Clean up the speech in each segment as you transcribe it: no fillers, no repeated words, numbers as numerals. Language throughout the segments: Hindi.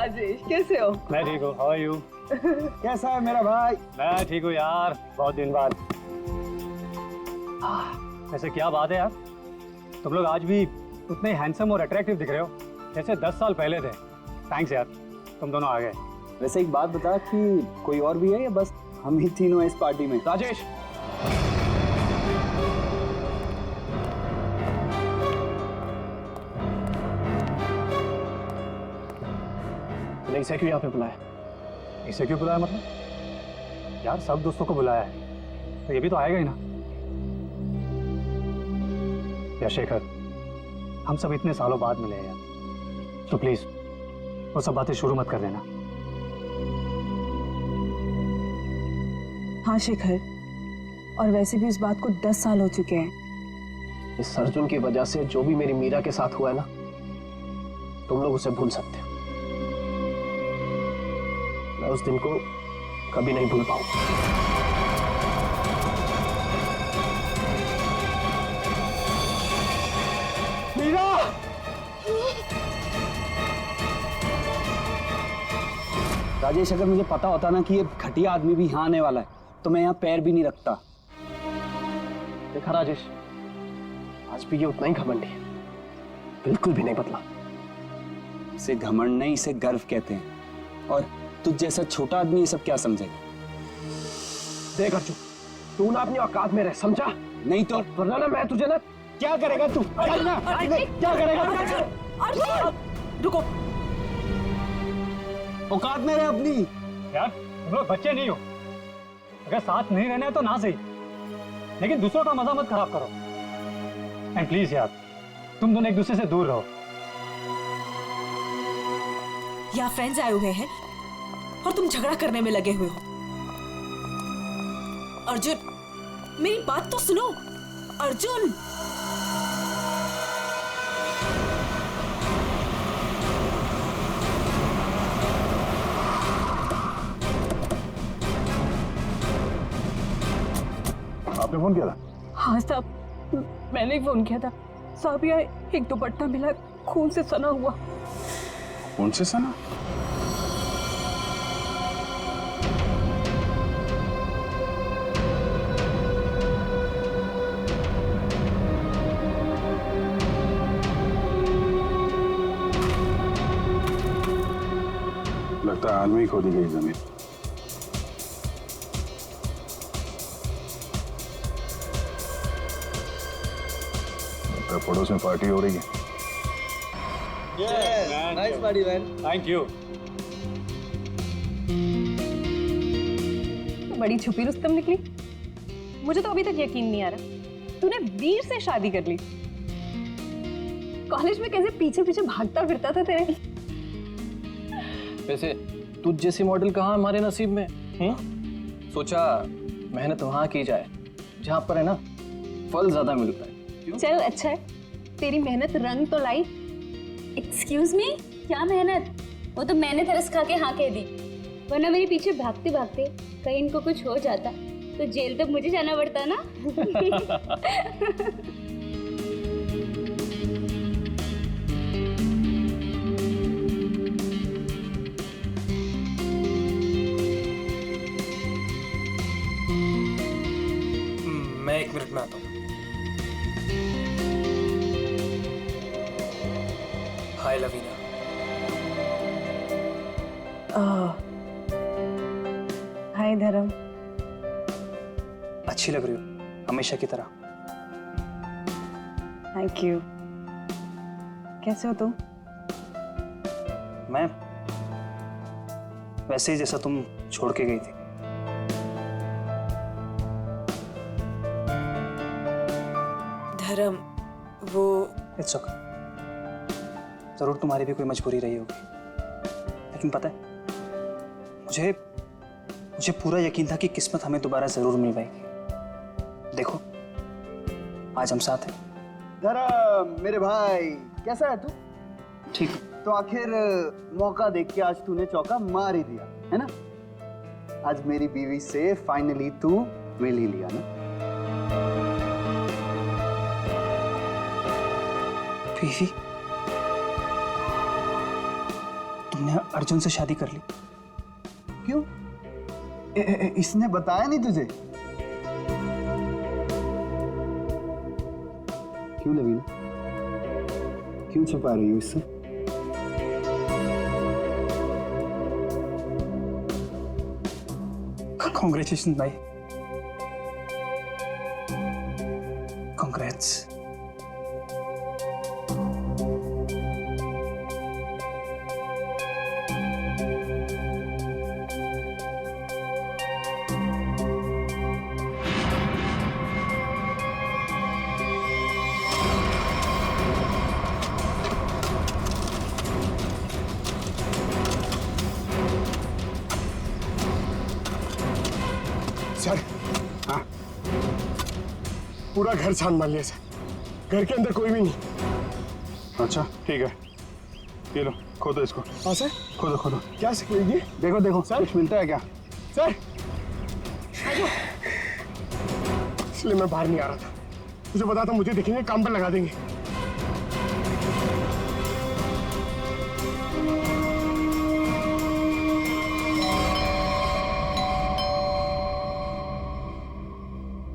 राजेश, कैसे हो? मैं ठीक हूँ। How are you? कैसा है मेरा भाई? मैं ठीक हूँ यार, बहुत दिन बाद। ऐसे क्या बात है यार, तुम लोग आज भी उतने हैंडसम और अट्रैक्टिव दिख रहे हो जैसे 10 साल पहले थे। थैंक्स यार, तुम दोनों आ गए। वैसे एक बात बता कि कोई और भी है या बस हम ही तीनों हैं इस पार्टी में? राजेश, तूने इसे क्यों यहाँ पे बुलाया? इसे क्यों बुलाया मतलब? यार सब दोस्तों को बुलाया है तो ये भी तो आएगा ही ना। यार शेखर, हम सब इतने सालों बाद मिले हैं यार, तो प्लीज वो सब बातें शुरू मत कर देना। हाँ शेखर, और वैसे भी उस बात को 10 साल हो चुके हैं। इस अर्जुन की वजह से जो भी मेरी मीरा के साथ हुआ है ना, तुम लोग उसे भूल सकते हो। मैं उस दिन को कभी नहीं भूल पाऊंगा। मीरा! राजेश, अगर मुझे पता होता ना कि ये घटिया आदमी भी यहाँ आने वाला है तो मैं यहाँ पैर भी नहीं रखता। देखा राजेश, आज भी ये उतना ही घमंडी है, बिल्कुल भी नहीं बदला। इसे घमंड नहीं, इसे गर्व कहते हैं। और तुझ जैसा छोटा आदमी ये सब क्या समझेगा? देख अर्जुन, तू ना अपनी औकात में रह, समझा? नहीं तो वरना ना मैं तुझे ना। क्या करेगा तू? क्या करेगा तू? रुको, औकात में रह अपनी। यार तुम लोग बच्चे नहीं हो, अगर साथ नहीं रहना है तो ना सही, लेकिन दूसरों का मजा मत खराब करो। एंड प्लीज यार, तुम दोनों एक दूसरे से दूर रहो। यहाँ फ्रेंड्स आए हुए हैं और तुम झगड़ा करने में लगे हुए हो। अर्जुन, मेरी बात तो सुनो। अर्जुन, आपने फोन किया था? हाँ साहब, मैंने ही फोन किया था। साहब यहाँ एक दुपट्टा मिला, खून से सना हुआ। कौन से सना? लगता है हाल में ही खोदी गई जमीन। पड़ोस में पार्टी हो रही है। Nice party man. Thank you. बड़ी छुपी रुस्तम निकली। मुझे तो अभी तक यकीन नहीं आ रहा तूने वीर से शादी कर ली। कॉलेज में कैसे पीछे पीछे भागता फिरता था तेरे। वैसे तुझ जैसी मॉडल कहाँ हमारे नसीब में? सोचा मेहनत वहां की जाए जहां पर है ना फल ज्यादा मिलता है। चल अच्छा है, तेरी मेहनत रंग तो लाई। एक्सक्यूज मी, क्या मेहनत? वो तो मैंने तरस खा के हाँ कह दी, वरना मेरे पीछे भागते भागते कहीं इनको कुछ हो जाता तो जेल तक मुझे जाना पड़ता ना। मैं 1 मिनट में आता हूँ। हाय लवीना। हाय धर्म। अच्छी लग रही हो हमेशा की तरह। Thank you. कैसे हो तुम? मैं वैसे ही जैसा तुम छोड़ के गई थी। धर्म, वो इट्स ओके। जरूर तुम्हारी भी कोई मजबूरी रही होगी, लेकिन पता है मुझे मुझे पूरा यकीन था कि किस्मत हमें दोबारा जरूर मिल पाएगी। देखो आज हम साथ हैं। धर्म मेरे भाई, कैसा है तू? ठीक। तो आखिर मौका देख के आज तूने चौका मार ही दिया है ना। आज मेरी बीवी से फाइनली तू मिल ही लिया ना। बीवी? तुम मैंने अर्जुन से शादी कर ली। क्यों? इसने बताया नहीं तुझे? क्यों लवीना, क्यों छुपा रही हो इससे? कांग्रेचुलेशन भाई, कांग्रेट्स। सर, हाँ, पूरा घर छान मार लिया सर, घर के अंदर कोई भी नहीं। अच्छा ठीक है, ये लो खोदो इसको। हाँ सर, खोदो खोदो। क्या सर ये? देखो देखो सर? कुछ मिलता है क्या? सर, इसलिए मैं बाहर नहीं आ रहा था, मुझे पता था मुझे देखेंगे काम पर लगा देंगे।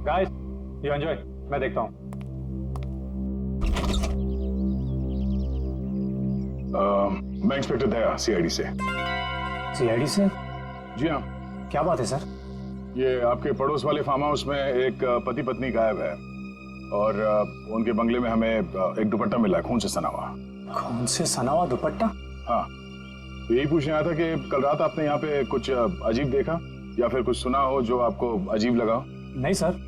गाइस, यू एंजॉय, मैं देखता हूँ। मैं इंस्पेक्टर दया, सीआईडी से। सीआईडी से? जी हाँ, क्या बात है सर? ये आपके पड़ोस वाले फार्म हाउस में एक पति पत्नी गायब है और उनके बंगले में हमें एक दुपट्टा मिला है, खून से सना हुआ। कौन से सना हुआ दुपट्टा? हाँ, तो यही पूछने आया था कि कल रात आपने यहाँ पे कुछ अजीब देखा या फिर कुछ सुना हो जो आपको अजीब लगा? नहीं सर,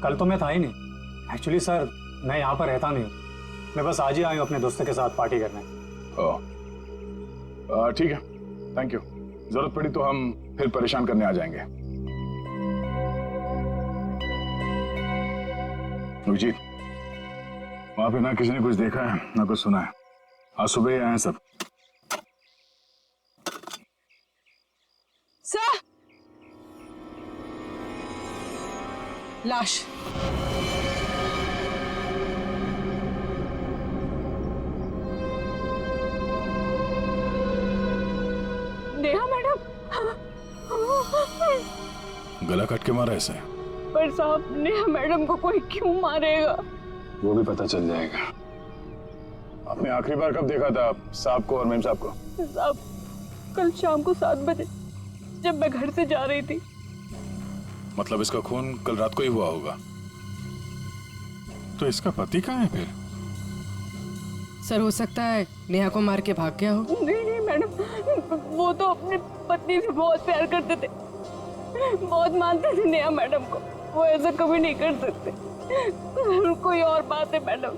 कल तो मैं था ही नहीं। एक्चुअली सर, मैं यहाँ पर रहता नहीं हूँ, मैं बस आज ही आया हूँ अपने दोस्तों के साथ पार्टी करने। ओह, ठीक है, थैंक यू। जरूरत पड़ी तो हम फिर परेशान करने आ जाएंगे। अभिजीत, वहां पे ना किसी ने कुछ देखा है ना कुछ सुना है। आज सुबह ही आए हैं सब। सर, लाश। नेहा मैडम। गला काट के मारा ऐसे? पर साहब, नेहा मैडम को कोई क्यों मारेगा? वो भी पता चल जाएगा। आपने आखिरी बार कब देखा था साहब को और मेम साहब को? साहब, कल शाम को 7 बजे जब मैं घर से जा रही थी। मतलब इसका खून कल रात को ही हुआ होगा। तो इसका पति कहाँ है फिर? सर, हो सकता है नेहा को मार के भाग गया हो। नहीं नहीं मैडम, वो तो अपनी पत्नी से बहुत प्यार करते थे, बहुत मानते थे नेहा मैडम को। वो ऐसा कभी नहीं कर सकते। कोई और बात है मैडम।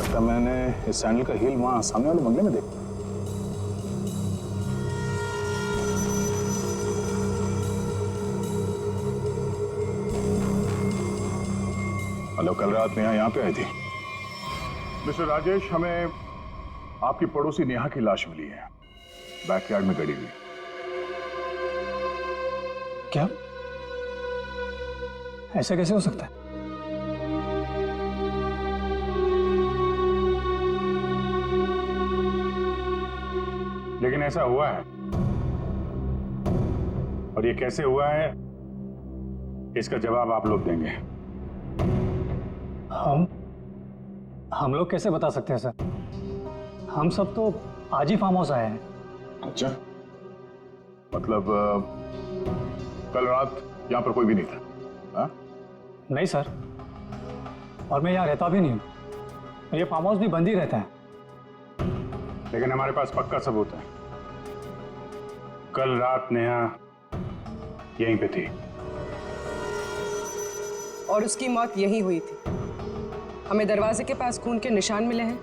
लगता मैंने इस सैंडल का हील वहां सामने वाले बंगले में देखा। हेलो, कल रात नेहा यहाँ पे आई थी। मिस्टर राजेश, हमें आपकी पड़ोसी नेहा की लाश मिली है, बैकयार्ड में गड़ी हुई। क्या? ऐसा कैसे हो सकता है? लेकिन ऐसा हुआ है, और ये कैसे हुआ है इसका जवाब आप लोग देंगे। हम लोग कैसे बता सकते हैं सर? हम सब तो आज ही फार्म हाउस आए हैं। अच्छा, मतलब कल रात यहाँ पर कोई भी नहीं था? हाँ? नहीं सर, और मैं यहाँ रहता भी नहीं हूँ। ये फार्म हाउस भी बंद ही रहता है। लेकिन हमारे पास पक्का सबूत है। कल रात नेहा यहीं पे थी और उसकी मौत यहीं हुई थी। हमें दरवाजे के पास खून के निशान मिले हैं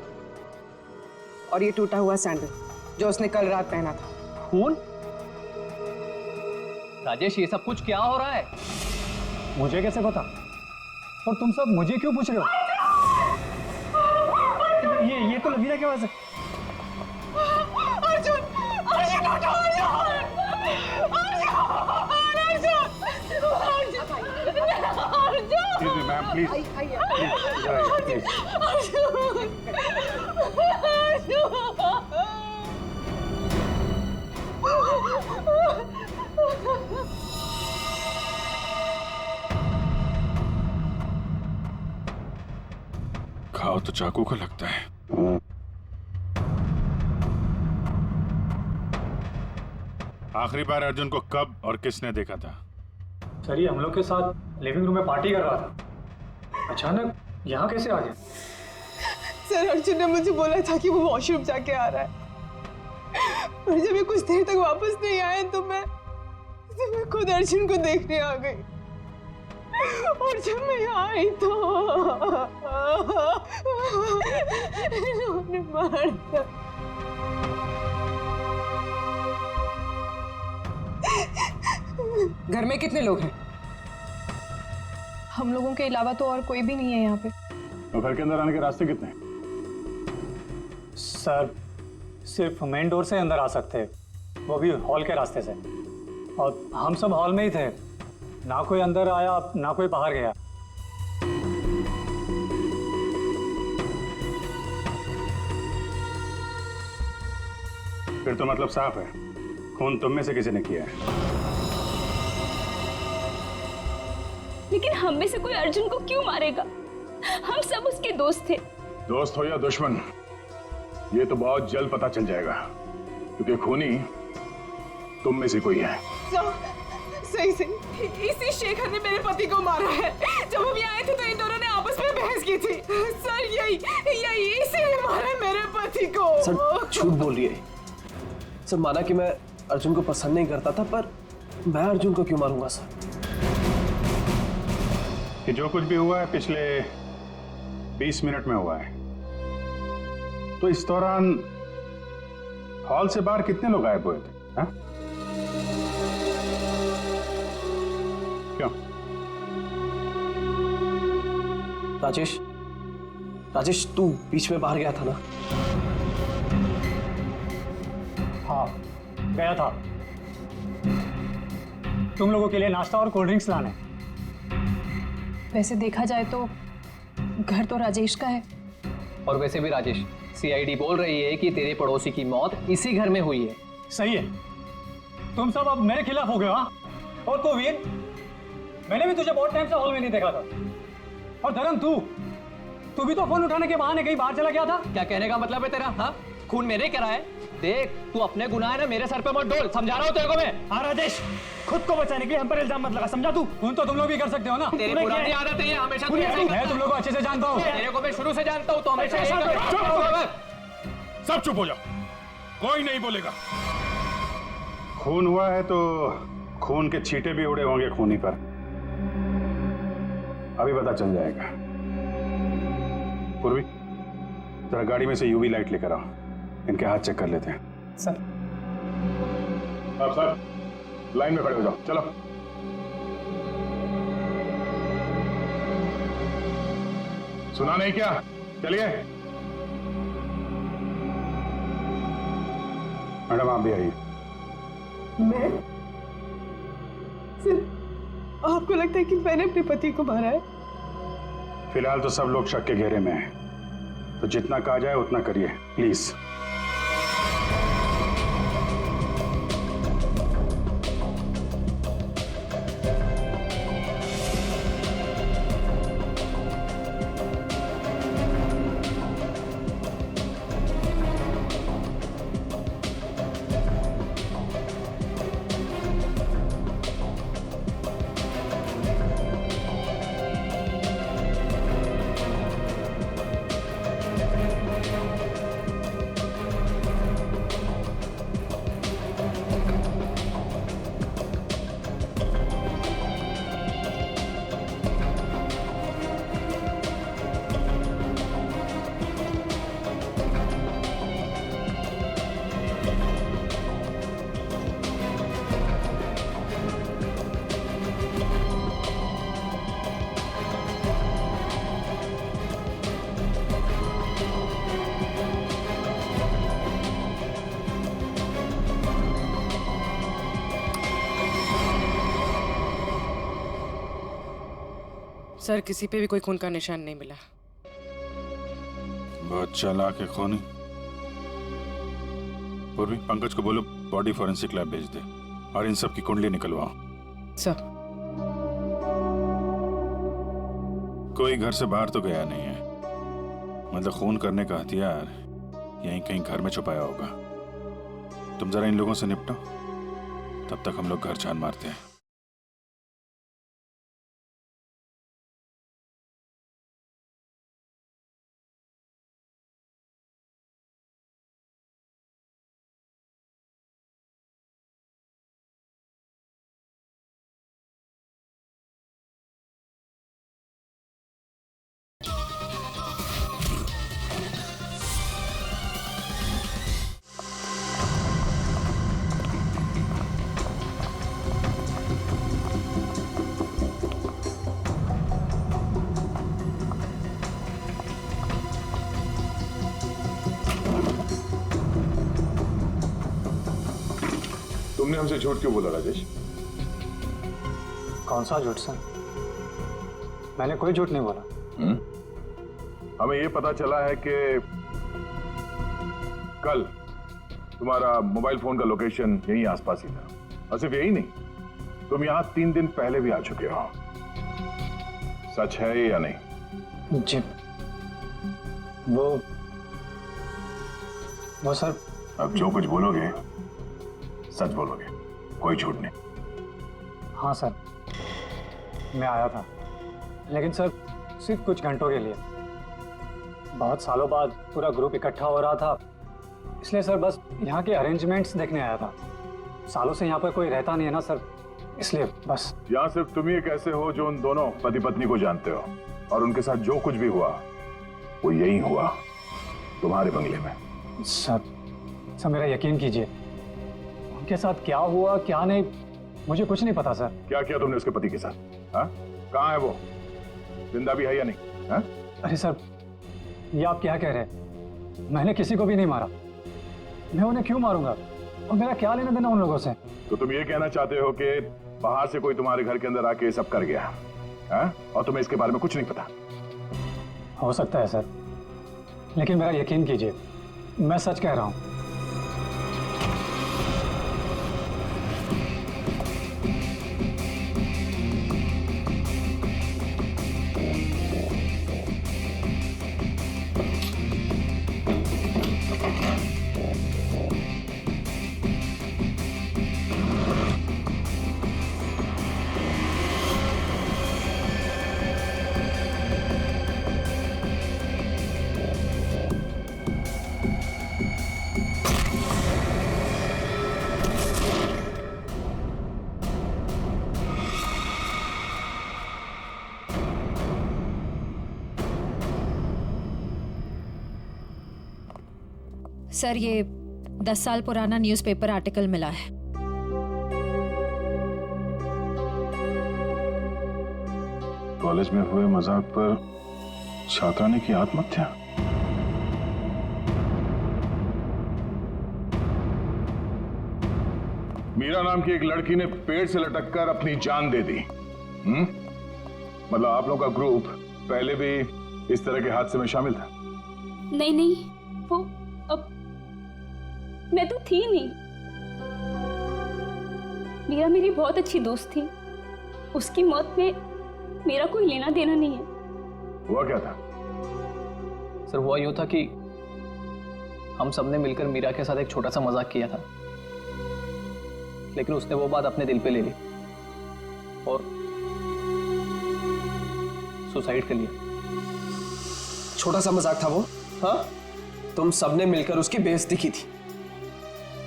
और ये टूटा हुआ सैंडल जो उसने कल रात पहना था। खून? राजेश, ये सब कुछ क्या हो रहा है? मुझे कैसे पता? और तुम सब मुझे क्यों पूछ रहे हो? ये तो लवीना की आवाज है। अर्जुन! अर्जुन उठो! Arjun! Arjun! Arjun! Arjun! Excuse me, ma'am, please. Please, इधर आइए, please. घाव तो चाकू का लगता है। आखिरी बार अर्जुन को कब और किसने देखा था? सर ये हम लोग के साथ लिविंग रूम में पार्टी कर रहा था, अचानक यहाँ कैसे आ गया? सर अर्जुन ने मुझे बोला था कि वो वॉशरूम जाके आ रहा है, और जब ये कुछ देर तक वापस नहीं आए तो मैं खुद अर्जुन को देखने आ गई। और जब मैं यहाँ आई तो इन्होंने मार दिया। घर में कितने लोग हैं? हम लोगों के अलावा तो और कोई भी नहीं है यहाँ पे। तो घर के अंदर आने के रास्ते कितने हैं? सर सिर्फ मेन डोर से अंदर आ सकते हैं, वो भी हॉल के रास्ते से, और हम सब हॉल में ही थे, ना कोई अंदर आया ना कोई बाहर गया। फिर तो मतलब साफ है, खून तुम में से किसी ने किया है। लेकिन हम में से कोई अर्जुन को क्यों मारेगा? हम सब उसके दोस्त थे। दोस्त हो या दुश्मन, ये तो बहुत जल्द पता चल जाएगा, क्योंकि खूनी तुम में से कोई है। सही सही, इसी शेखर ने मेरे पति को मारा है। जब हम यहाँ आए थे तो इन दोनों ने आपस में बहस की थी। सर यही इसी ने मारा मेरे पति को। सर झूठ बोल रही है। सर माना कि मैं अर्जुन को पसंद नहीं करता था, पर मैं अर्जुन को क्यों मारूंगा सर? कि जो कुछ भी हुआ है पिछले 20 मिनट में हुआ है, तो इस दौरान हॉल से बाहर कितने लोग गायब हुए थे? हाँ? क्यों? राजेश तू बीच में बाहर गया था ना? हाँ गया था, तुम लोगों के लिए नाश्ता और कोल्ड ड्रिंक्स लाने। वैसे देखा जाए तो घर तो राजेश का है। और वैसे भी राजेश, सीआईडी बोल रही है कि तेरे पड़ोसी की मौत इसी घर में हुई है। सही है, तुम सब अब मेरे खिलाफ हो गए। हाँ, और तू वीर, मैंने भी तुझे बहुत टाइम से हॉल में नहीं देखा था। और धर्म तू भी तो फोन उठाने के बहाने कहीं बाहर चला गया था। क्या कहने का मतलब है तेरा? हाँ, खून मैंने करा है। देख तू अपने गुनाह है ना मेरे सर पे मत डोल, समझा रहा हूँ तेरे को मैं। हाँ राजेश, खुद को बचाने के लिए हम पर इल्जाम मत लगा, समझा तू? खून तो तुम लोग भी कर सकते हो ना। तेरी पुरानी आदत है, हमेशा तू ऐसा ही मैं तुम लोग को अच्छे से जानता हूँ। तेरे को मैं शुरू से जानता हूँ, तो हमेशा ऐसा सब चुप हो जाओ, कोई नहीं बोलेगा। खून हुआ है तो खून के छींटे भी उड़े होंगे खूनी पर, अभी पता चल जाएगा। पूर्वी जरा गाड़ी में से यूवी लाइट लेकर आओ, इनके हाथ चेक कर लेते हैं। सर आप सर लाइन में खड़े हो जाओ, चलो। सुना नहीं क्या? चलिए मैडम आप भी आइए। मैं? सर आपको लगता है कि मैंने अपने पति को मारा है? फिलहाल तो सब लोग शक के घेरे में हैं, तो जितना कहा जाए उतना करिए प्लीज। सर किसी पे भी कोई खून का निशान नहीं मिला। बहुत चालाक है खूनी। पूर्वी, पंकज को बोलो बॉडी फॉरेंसिक लैब भेज दे और इन सब की कुंडली निकलवाओ। सर कोई घर से बाहर तो गया नहीं है, मतलब खून करने का हथियार यहीं कहीं घर में छुपाया होगा। तुम जरा इन लोगों से निपटो, तब तक हम लोग घर छान मारते हैं। तुमने हमसे झूठ क्यों बोला राजेश? कौन सा झूठ सर? मैंने कोई झूठ नहीं बोला। हमें ये पता चला है कि कल तुम्हारा मोबाइल फोन का लोकेशन यहीं आसपास ही था, और सिर्फ यही नहीं, तुम यहां 3 दिन पहले भी आ चुके हो। सच है या नहीं? जी वो सर। अब जो कुछ बोलोगे सच बोलोगे, कोई झूठ नहीं। हाँ सर, मैं आया था, लेकिन सर सिर्फ कुछ घंटों के लिए। बहुत सालों बाद पूरा ग्रुप इकट्ठा हो रहा था, इसलिए सर बस यहाँ के अरेंजमेंट्स देखने आया था। सालों से यहाँ पर कोई रहता नहीं है ना सर, इसलिए बस। यहाँ सिर्फ तुम ही एक ऐसे हो जो उन दोनों पति पत्नी को जानते हो, और उनके साथ जो कुछ भी हुआ वो यही हुआ, तुम्हारे बंगले में। सर मेरा यकीन कीजिए, उनके साथ क्या हुआ क्या नहीं मुझे कुछ नहीं पता सर। क्या किया तुमने उसके पति के साथ? हाँ, कहाँ है वो? जिंदा भी है या नहीं? हाँ? अरे सर, ये आप क्या कह रहे हैं? मैंने किसी को भी नहीं मारा। मैं उन्हें क्यों मारूंगा, और मेरा क्या लेना देना उन लोगों से? तो तुम ये कहना चाहते हो कि बाहर से कोई तुम्हारे घर के अंदर आके सब कर गया, हाँ? और तुम्हें इसके बारे में कुछ नहीं पता? हो सकता है सर, लेकिन मेरा यकीन कीजिए, मैं सच कह रहा हूं। सर ये 10 साल पुराना न्यूज़पेपर आर्टिकल मिला है। कॉलेज में हुए मजाक पर छात्रा ने की आत्महत्या। मीरा नाम की एक लड़की ने पेड़ से लटक कर अपनी जान दे दी। मतलब आप लोगों का ग्रुप पहले भी इस तरह के हादसे में शामिल था? नहीं, वो अब मैं तो थी नहीं। मीरा मेरी बहुत अच्छी दोस्त थी, उसकी मौत में मेरा कोई लेना देना नहीं है। हुआ क्या था? सर हुआ यूं था कि हम सबने मिलकर मीरा के साथ एक छोटा सा मजाक किया था, लेकिन उसने वो बात अपने दिल पे ले ली और सुसाइड कर लिया। छोटा सा मजाक था वो? हाँ, तुम सबने मिलकर उसकी बेइज्जती की थी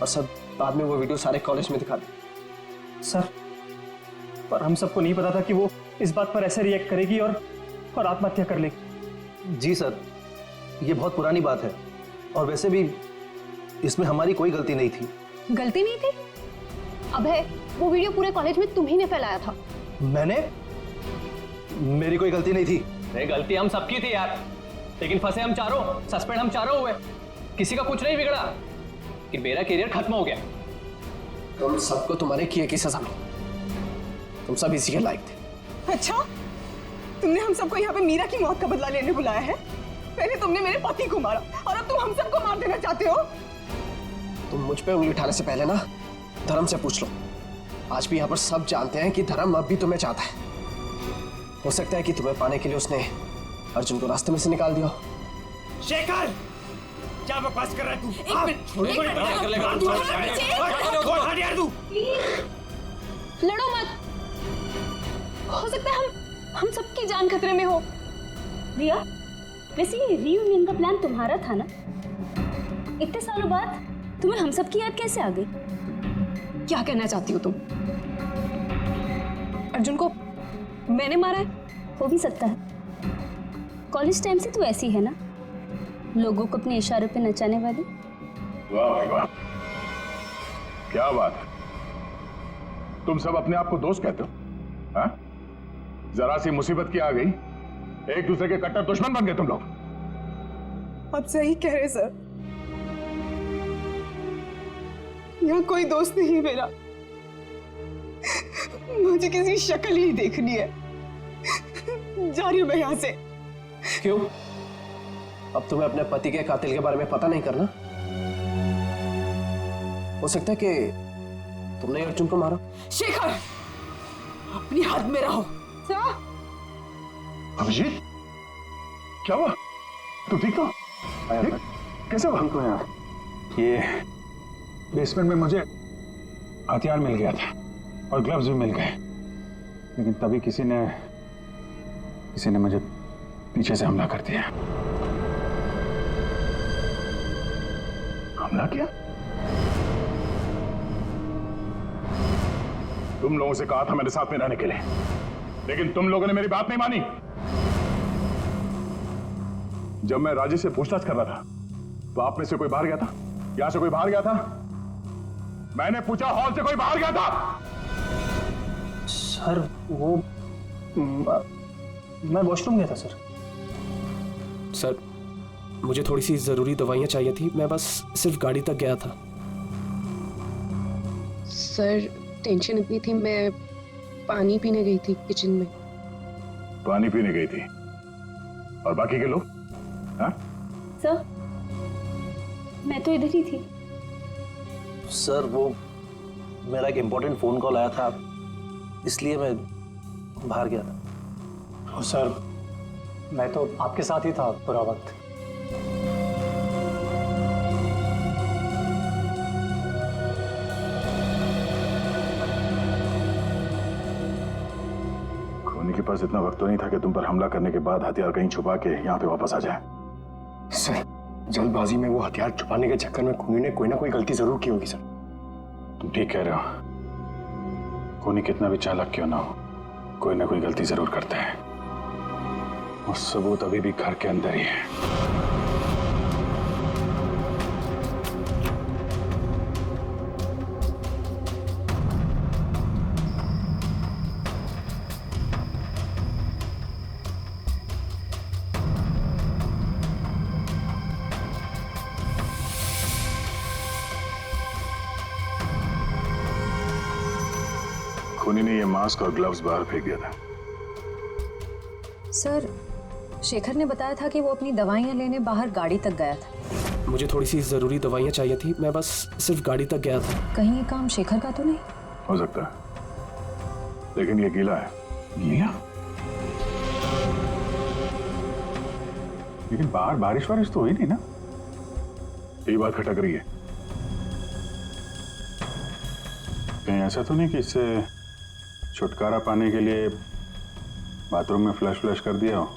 और सब बाद में वो वीडियो सारे कॉलेज में दिखा दी। सर, पर हम सबको नहीं पता था कि वो इस बात पर ऐसे रिएक्ट करेगी और आत्महत्या कर लेगी। जी सर, ये बहुत पुरानी बात है और वैसे भी इसमें हमारी कोई गलती नहीं थी। गलती नहीं थी? अबे, वो वीडियो पूरे कॉलेज में तुम ही ने फैलाया था। मैंने? मेरी कोई गलती नहीं थी। नहीं, गलती हम सबकी थी यार, लेकिन फंसे हम चारों, सस्पेंड हम चारों हुए। किसी का कुछ नहीं बिगड़ा, कि मेरा करियर खत्म हो गया। तुम सबको तुम्हारे किए की सजा मिली। तुम सब इसी के लायक थे। अच्छा, तुमने हम सबको यहाँ पे मीरा की मौत का बदला लेने बुलाया है। पहले तुमने मेरे पति को मारा और अब तुम हम सबको मार देना चाहते हो। तुम मुझ पे उंगली उठाने से पहले ना धर्म से पूछ लो। आज भी यहाँ पर सब जानते हैं कि धर्म अब भी तुम्हें चाहता है। हो सकता है कि तुम्हें पाने के लिए उसने अर्जुन को रास्ते में से निकाल दिया। शेखर, क्या बकवास कर रहा है तू? लड़ो मत। हो सकता है हम सबकी जान खतरे में हो। रिया, वैसे ये रीयूनियन का प्लान तुम्हारा था ना? इतने सालों बाद तुम्हें हम सब की याद कैसे आ गई? क्या कहना चाहती हो तुम? अर्जुन को मैंने मारा है? हो भी सकता है। कॉलेज टाइम से तू ऐसी है ना, लोगों को अपने इशारों पे नचाने वाली। वाह भाई वाह, क्या बात है। तुम सब अपने आप को दोस्त कहते हो? हाँ? जरा सी मुसीबत की आ गई, एक दूसरे के कट्टर दुश्मन बन गए तुम लोग। आप सही कह रहे सर, यहाँ कोई दोस्त नहीं मेरा। मुझे किसी शक्ल ही देखनी है। जा रही हूं मैं यहाँ से। क्यों? अब तुम्हें अपने पति के कातिल के बारे में पता नहीं करना? हो सकता है कि तुमने अर्जुन को मारा। शेखर, अपनी हद में रहो। अभिजीत, क्या हुआ? तू ठीक तो? कैसे हुआ? को यार, ये बेसमेंट में मुझे हथियार मिल गया था और ग्लव्स भी मिल गए, लेकिन तभी किसी ने मुझे पीछे से हमला कर दिया। हमला किया? तुम लोगों से कहा था मेरे साथ में रहने के लिए, लेकिन तुम लोगों ने मेरी बात नहीं मानी। जब मैं राजेश से पूछताछ कर रहा था तो आप में से कोई बाहर गया था? यहां से कोई बाहर गया था? मैंने पूछा, हॉल से कोई बाहर गया था? सर वो मैं वॉशरूम गया था सर। सर, मुझे थोड़ी सी जरूरी दवाइयां चाहिए थी, मैं बस सिर्फ गाड़ी तक गया था। सर टेंशन इतनी थी, मैं पानी पीने गई थी किचन में। पानी पीने गई थी? और बाकी के लोग? हाँ? सर, मैं तो इधर ही थी। सर वो मेरा एक इम्पोर्टेंट फोन कॉल आया था, इसलिए मैं बाहर गया था। सर मैं तो आपके साथ ही था पूरा वक्त। खूनी के पास इतना वक्त तो नहीं था कि तुम पर हमला करने के बाद हथियार कहीं छुपा के यहाँ पे वापस आ जाए। सर, जल्दबाजी में वो हथियार छुपाने के चक्कर में खूनी ने कोई ना कोई गलती जरूर की होगी सर। तुम ठीक कह रहे हो, खूनी कितना भी चालाक क्यों ना हो, कोई ना कोई गलती जरूर करता है। और सबूत अभी भी घर के अंदर ही है। खूनी ने ये मास्क और ग्लव्स बाहर फेंक दिया था। सर, शेखर ने बताया था कि वो अपनी दवाइयां लेने बाहर गाड़ी तक गया था। मुझे थोड़ी सी जरूरी दवाइयां चाहिए थी, मैं बस सिर्फ गाड़ी तक गया था। कहीं ये काम शेखर का तो नहीं? हो सकता है, लेकिन ये गीला है। गीला? लेकिन बाहर बारिश वारिश तो हुई नहीं ना? ये बात खटक रही है। कहीं ऐसा तो नहीं कि इससे छुटकारा पाने के लिए बाथरूम में फ्लश कर दिया हो,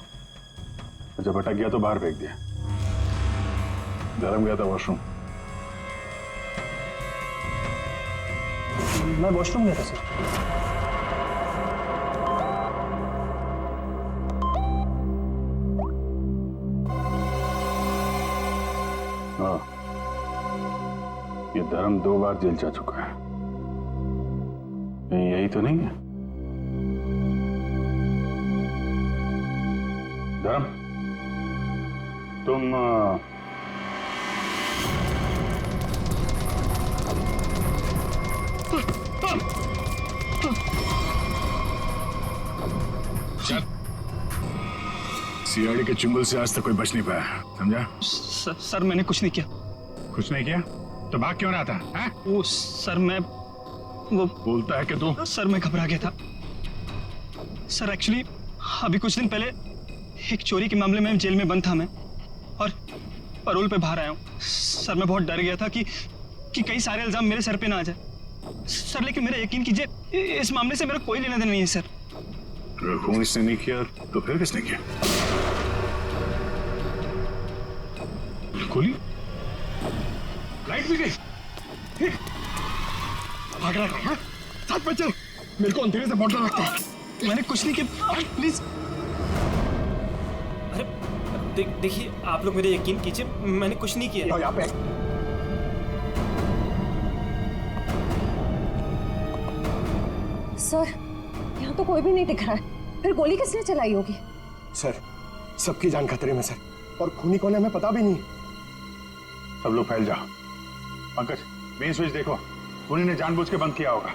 जब अटक गया तो बाहर फेंक दिया? धर्म गया था वॉशरूम। मैं वॉशरूम गया था सर। हाँ, ये धर्म 2 बार जेल जा चुका है, यही तो नहीं है? धर्म, तुम चल, सीआईडी के चुंगल से आज तक कोई बच नहीं पाया, समझा? सर मैंने कुछ नहीं किया। कुछ नहीं किया तो भाग क्यों रहा था? हैं? वो सर मैं वो बोलता है कि तू सर मैं घबरा गया था सर। एक्चुअली अभी कुछ दिन पहले एक चोरी के मामले में जेल में बंद था मैं, और पैरोल पे बाहर आया हूँ सर। मैं बहुत डर गया था कि कई सारे इल्जाम मेरे सर पे ना आ जाए सर। लेकिन मेरा यकीन कीजिए इस मामले से मेरा कोई लेना देना नहीं है सर। अगर खून इसने नहीं किया तो फिर किसने किया? गोली? लाइट भी गई? भाग रहा है? साथ में चल, मेरे को अंधेरे से बॉटल रखता है। मैंने कुछ नहीं किया, प्लीज। अरे देखिए आप लोग मेरे यकीन कीजिए, मैंने कुछ नहीं किया। यहाँ पे सर, यहाँ तो कोई भी नहीं दिख रहा है। फिर गोली किसने चलाई होगी? सर, सबकी जान खतरे में सर, और खूनी कौन है हमें पता भी नहीं। सब लोग फैल जाओ। पंकज, मेन स्विच देखो, खूनी ने जानबूझ के बंद किया होगा।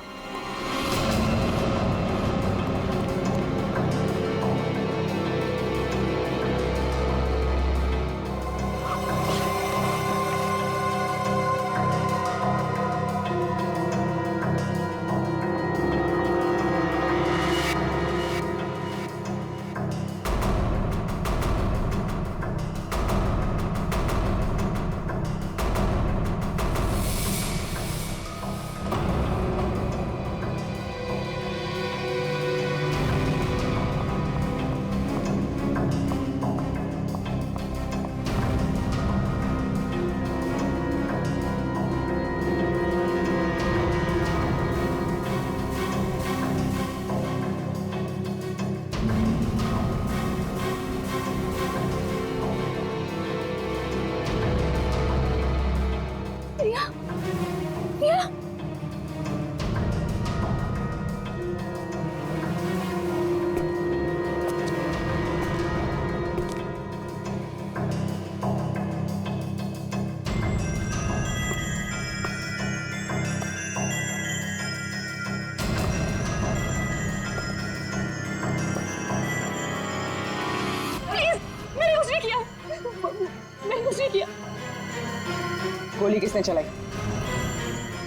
गोली किसने चलाई?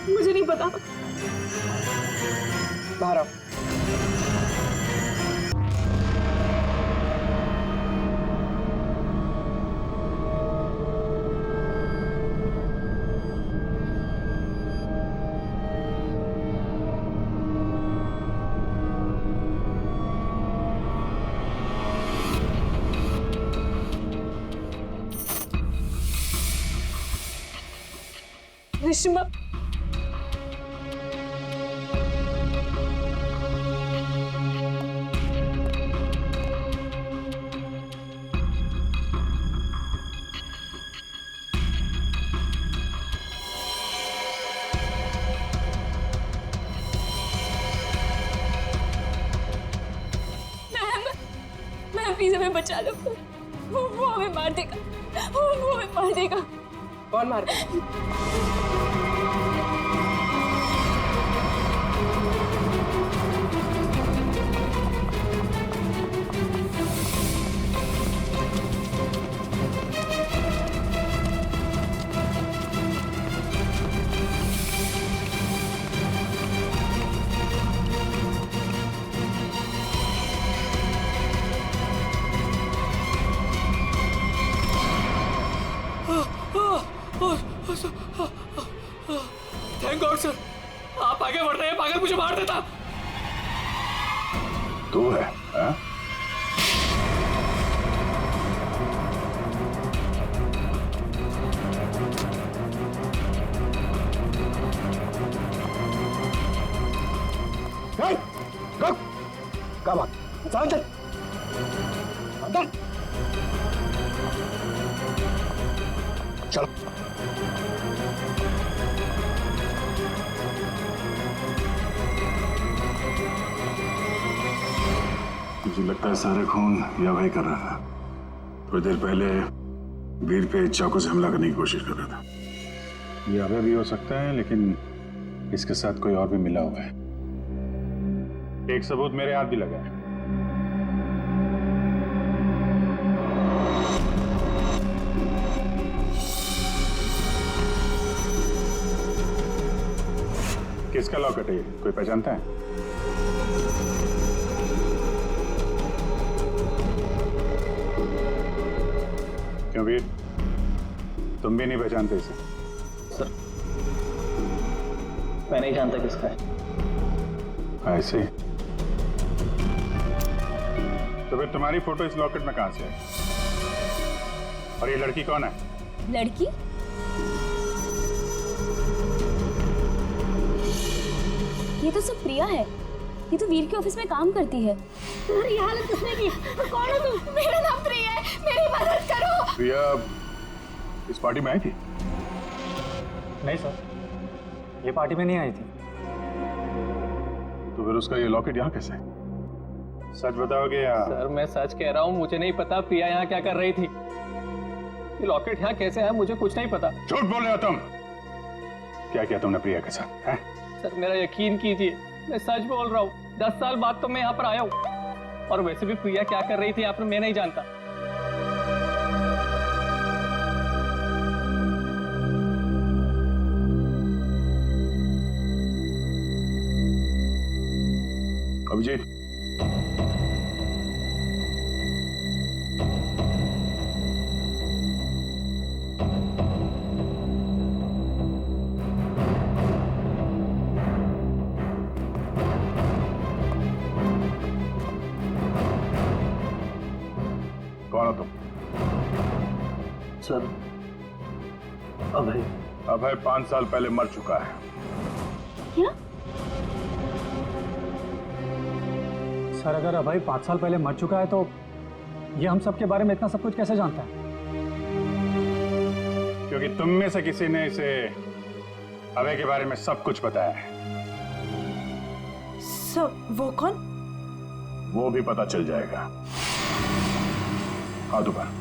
मुझे नहीं पता। बाहर आओ। रिश्मा, मैम प्लीज हमें बचा लो। वो हमें मार देगा, वो हमें मार देगा। कौन मार देगा? थैंक गॉड सर, आप आगे बढ़ रहे हैं। पागल मुझे मार देता। तू है हाँ? क्या बात? चल अंदर चल। मुझे लगता है सारा खून यह भाई कर रहा था। थोड़ी देर पहले वीर पे चाकू से हमला करने की कोशिश कर रहा था। ये अभय भी हो सकता है, लेकिन इसके साथ कोई और भी मिला हुआ है। एक सबूत मेरे हाथ भी लगा है। किसका लॉकेट है? कोई पहचानता है? क्यों वीर, तुम भी नहीं पहचानते इसे? सर मैं नहीं जानता किसका है। ऐसे तो फिर तुम्हारी फोटो इस लॉकेट में कहां से है? और ये लड़की कौन है? लड़की? ये तो सब प्रिया है। ये तो वीर के ऑफिस में काम करती है। तुम्हारी ये हालत किसने की? कौन हो तुम? मेरा नाम प्रिया है, मेरी मदद करो। प्रिया इस पार्टी में आई थी? नहीं सर, ये पार्टी में नहीं आई थी। तो फिर उसका ये लॉकेट यहाँ कैसे? सच बताओगे या? सर मैं सच कह रहा हूँ, मुझे नहीं पता प्रिया यहाँ क्या कर रही थी। ये लॉकेट यहाँ कैसे है मुझे कुछ नहीं पता। झूठ बोल रहे हो तुम। क्या किया तुमने प्रिया के साथ? हैं? सर मेरा यकीन कीजिए, मैं सच बोल रहा हूँ। 10 साल बाद तो मैं यहाँ पर आया हूँ, और वैसे भी प्रिया क्या कर रही थी यहाँ पर मैं नहीं जानता। अभिजीत, कौन हो तुम? सर अभय। अभय 5 साल पहले मर चुका है। क्या? सर अगर अभय 5 साल पहले मर चुका है तो ये हम सब के बारे में इतना सब कुछ कैसे जानता है? क्योंकि तुम में से किसी ने इसे अभय के बारे में सब कुछ बताया है। सब वो कौन? वो भी पता चल जाएगा। हाथ ऊपर।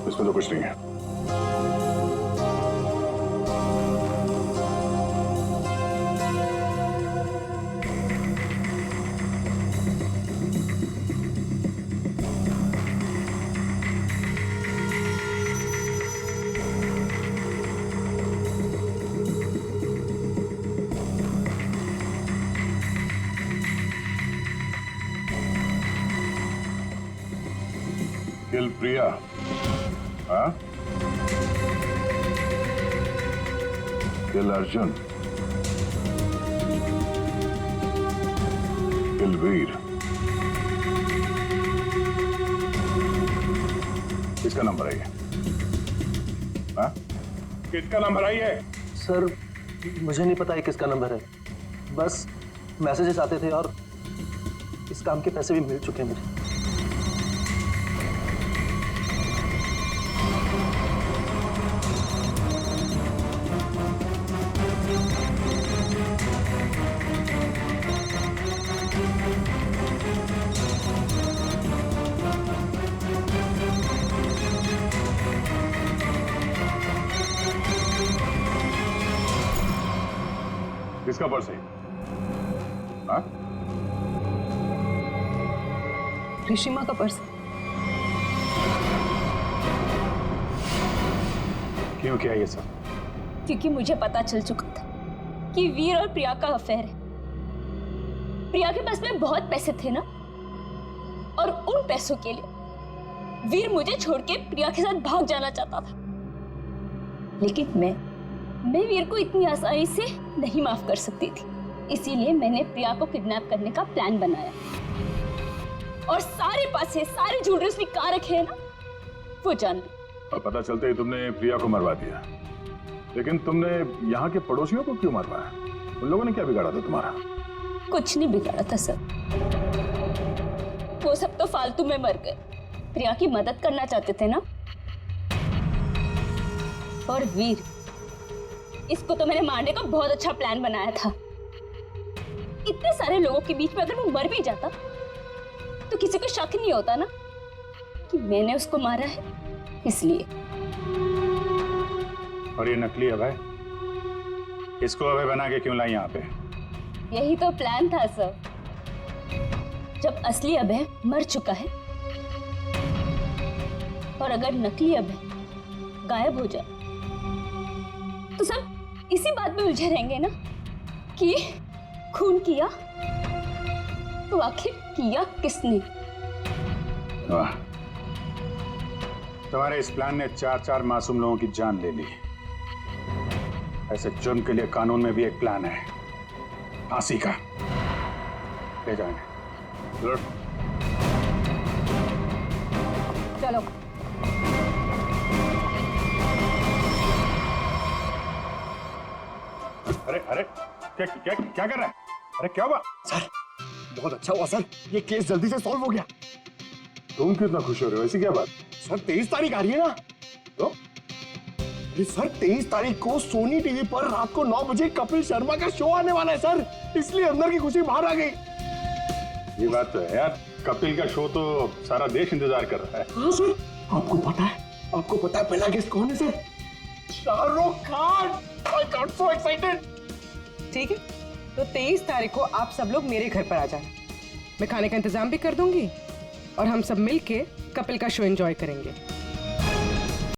इसमें तो कुछ नहीं है। किल प्रिया, हाँ? किल अर्जुन, किल वीर। किसका नंबर है ये? हाँ? किसका नंबर है ये? सर मुझे नहीं पता ये किसका नंबर है, बस मैसेजेस आते थे और इस काम के पैसे भी मिल चुके हैं मुझे। किसका पर्स है? हाँ? ऋषिमा का पर्स। क्यों किया ये सब? क्योंकि मुझे पता चल चुका था कि वीर और प्रिया का अफेयर है। प्रिया के पास में बहुत पैसे थे ना, और उन पैसों के लिए वीर मुझे छोड़ के प्रिया के साथ भाग जाना चाहता था। लेकिन मैं वीर को इतनी आसानी से नहीं माफ कर सकती थी। इसीलिए मैंने प्रिया को किडनैप करने का प्लान बनाया, और सारे पैसे, सारे ज्वेलरी उसने कहाँ रखे हैं ना, वो जान ली। और पता चलते ही तुमने प्रिया को मरवा दिया। लेकिन तुमने यहाँ के पड़ोसियों को क्यों मरवाया? उन लोगों ने क्या बिगाड़ा था तुम्हारा? कुछ नहीं बिगाड़ा था सर, वो सब तो फालतू में मर गए। प्रिया की मदद करना चाहते थे ना। और वीर, इसको तो मैंने मारने का बहुत अच्छा प्लान बनाया था। इतने सारे लोगों के बीच में अगर वो मर भी जाता तो किसी को शक नहीं होता ना कि मैंने उसको मारा है, इसलिए। और ये नकली अभय, इसको अभय बना के क्यों लाई यहाँ पे? यही तो प्लान था सर। जब असली अभय मर चुका है और अगर नकली अभय गायब हो जाए तो सब इसी बात में उलझे रहेंगे ना कि खून किया तो आखिर किया किसने। वाह, तुम्हारे इस प्लान ने 4 मासूम लोगों की जान ले ली। ऐसे जुर्म के लिए कानून में भी एक प्लान है, फांसी का। ले जाएंगे। चलो। अरे अरे क्या क्या क्या कर रहा है? अरे क्या हुआ? सर बहुत अच्छा हुआ सर, ये केस जल्दी से सॉल्व हो गया। तुम कितना खुश हो रहे हो? ऐसी क्या बात? सर 23 तारीख आ रही है ना? तो सर 23 तारीख को सोनी टीवी पर रात को 9 बजे कपिल शर्मा का शो आने वाला है सर, इसलिए अंदर की खुशी बाहर आ गई। ये बात तो है यार, कपिल का शो तो सारा देश इंतजार कर रहा है। हाँ सर, आपको पता है पहला गेस्ट कौन है sir? Shahrukh Khan. I got so excited। ठीक है, तो 23 तारीख को आप सब लोग मेरे घर पर आ जाना। मैं खाने का इंतजाम भी कर दूंगी और हम सब मिलके कपिल का शो एंजॉय करेंगे।